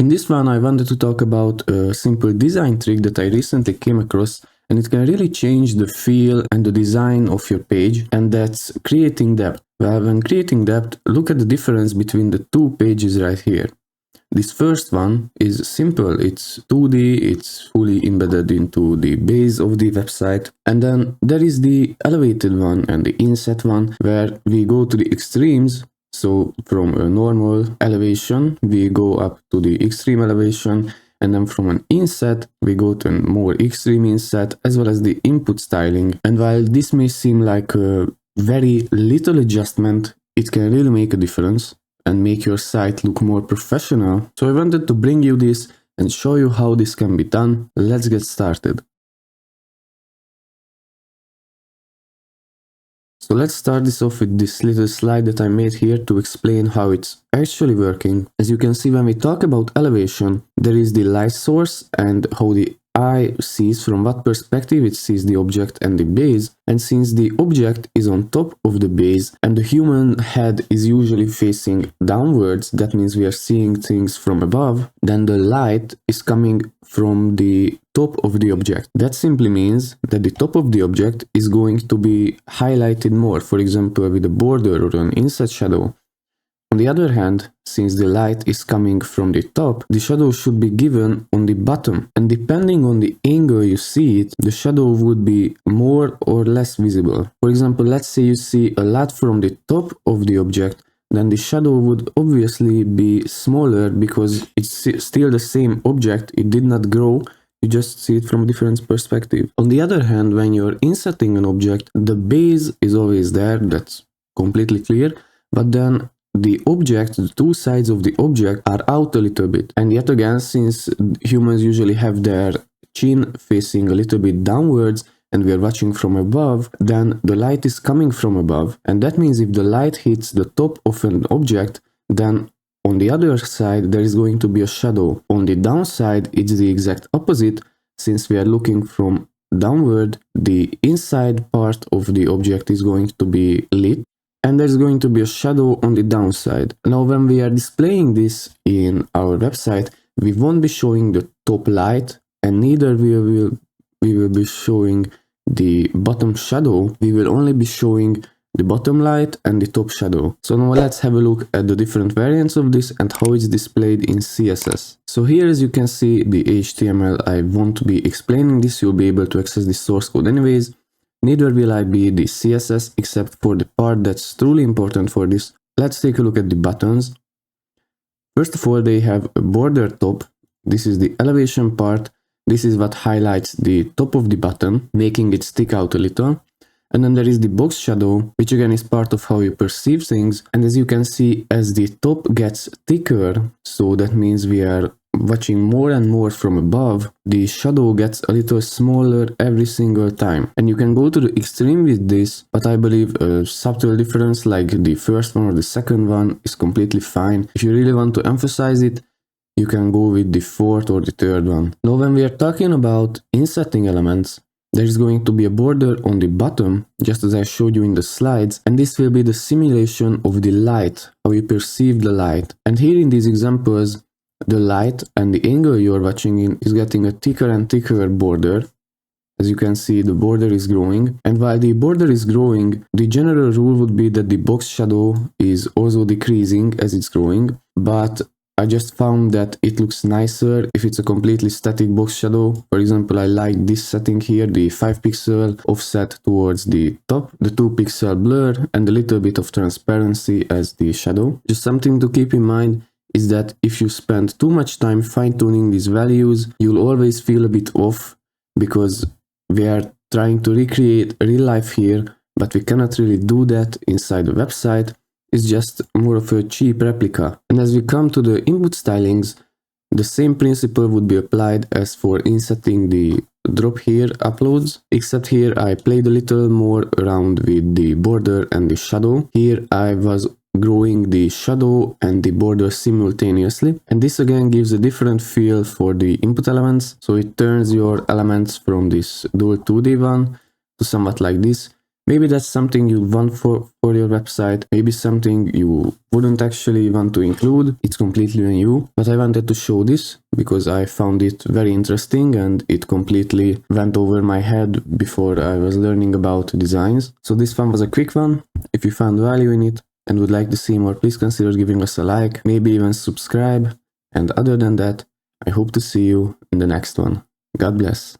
In this one, I wanted to talk about a simple design trick that I recently came across, and it can really change the feel and the design of your page, and that's creating depth. Well, when creating depth, look at the difference between the two pages right here. This first one is simple, it's 2D, it's fully embedded into the base of the website. And then there is the elevated one and the inset one, where we go to the extremes. So from a normal elevation, we go up to the extreme elevation, and then from an inset, we go to a more extreme inset, as well as the input styling. And while this may seem like a very little adjustment, it can really make a difference and make your site look more professional. So I wanted to bring you this and show you how this can be done. Let's get started. So let's start this off with this little slide that I made here to explain how it's actually working. As you can see, when we talk about elevation, there is the light source and how the eye sees from what perspective it sees the object and the base. And since the object is on top of the base and the human head is usually facing downwards, that means we are seeing things from above, then the light is coming from the top of the object. That simply means that the top of the object is going to be highlighted more, for example with a border or an inset shadow. On the other hand, since the light is coming from the top, the shadow should be given on the bottom, and depending on the angle you see it, the shadow would be more or less visible. For example, let's say you see a lot from the top of the object, then the shadow would obviously be smaller because it's still the same object, it did not grow, you just see it from a different perspective. On the other hand, when you're insetting an object, the base is always there, that's completely clear, but then the object, the two sides of the object are out a little bit. And yet again, since humans usually have their chin facing a little bit downwards and we are watching from above, then the light is coming from above. And that means if the light hits the top of an object, then on the other side there is going to be a shadow. On the downside, it's the exact opposite. Since we are looking from downward, the inside part of the object is going to be lit, and there's going to be a shadow on the downside. Now, when we are displaying this in our website, we won't be showing the top light, and neither we will be showing the bottom shadow. We will only be showing the bottom light and the top shadow. So now let's have a look at the different variants of this and how it's displayed in CSS. So here, as you can see, the HTML, I won't be explaining this, you'll be able to access the source code anyways. Neither will I be the CSS, except for the part that's truly important for this. Let's take a look at the buttons. First of all, they have a border top. This is the elevation part. This is what highlights the top of the button, making it stick out a little. And then there is the box shadow, which again is part of how you perceive things. And as you can see, as the top gets thicker, so that means we are watching more and more from above, the shadow gets a little smaller every single time. And you can go to the extreme with this, but I believe a subtle difference like the first one or the second one is completely fine. If you really want to emphasize it, you can go with the fourth or the third one. Now, when we are talking about insetting elements, there is going to be a border on the bottom, just as I showed you in the slides, and this will be the simulation of the light, how you perceive the light. And here in these examples, the light and the angle you're watching in is getting a thicker and thicker border. As you can see, the border is growing, and while the border is growing, the general rule would be that the box shadow is also decreasing as it's growing, but I just found that it looks nicer if it's a completely static box shadow. For example, I like this setting here, the 5 pixel offset towards the top, the 2 pixel blur, and a little bit of transparency as the shadow. Just something to keep in mind is that if you spend too much time fine-tuning these values, you'll always feel a bit off, because we are trying to recreate real life here, but we cannot really do that inside the website. It's just more of a cheap replica. And as we come to the input stylings, the same principle would be applied as for insetting the drop here uploads, except here I played a little more around with the border and the shadow. Here I was growing the shadow and the border simultaneously, and this again gives a different feel for the input elements. So it turns your elements from this dual 2D one to somewhat like this, Maybe that's something you want for your website, maybe something you wouldn't actually want to include. It's completely on you, but I wanted to show this because I found it very interesting and it completely went over my head before I was learning about designs. So this one was a quick one. If you found value in it and would like to see more, please consider giving us a like, maybe even subscribe. And other than that, I hope to see you in the next one. God bless.